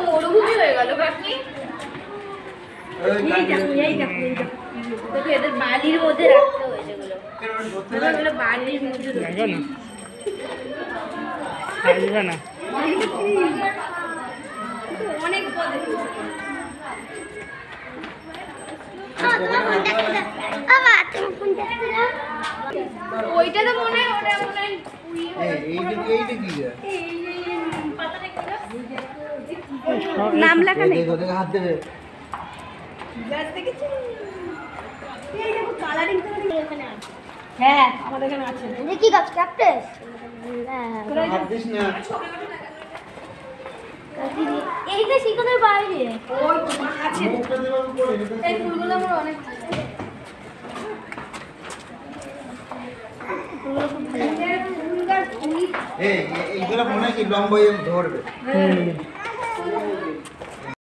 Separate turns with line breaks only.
মরুভূমি হয়ে গেল বাকি এদের বাড়ির মধ্যে রাখতে হয়েছে এগুলো বাড়ির মধ্যে না অনেক ওইটা তো মনে হয় ওটা মনে হয় নাম লেখা নেই হাত দেবে হ্যাঁ আমাদের এখানে আছে কি গাছ ক্যাকটাস এইটা শিখনের বাইরে আছে এই ফুলগুলো আমার অনেক
এইগুলো মনে হয় কি লম্বা ধরবে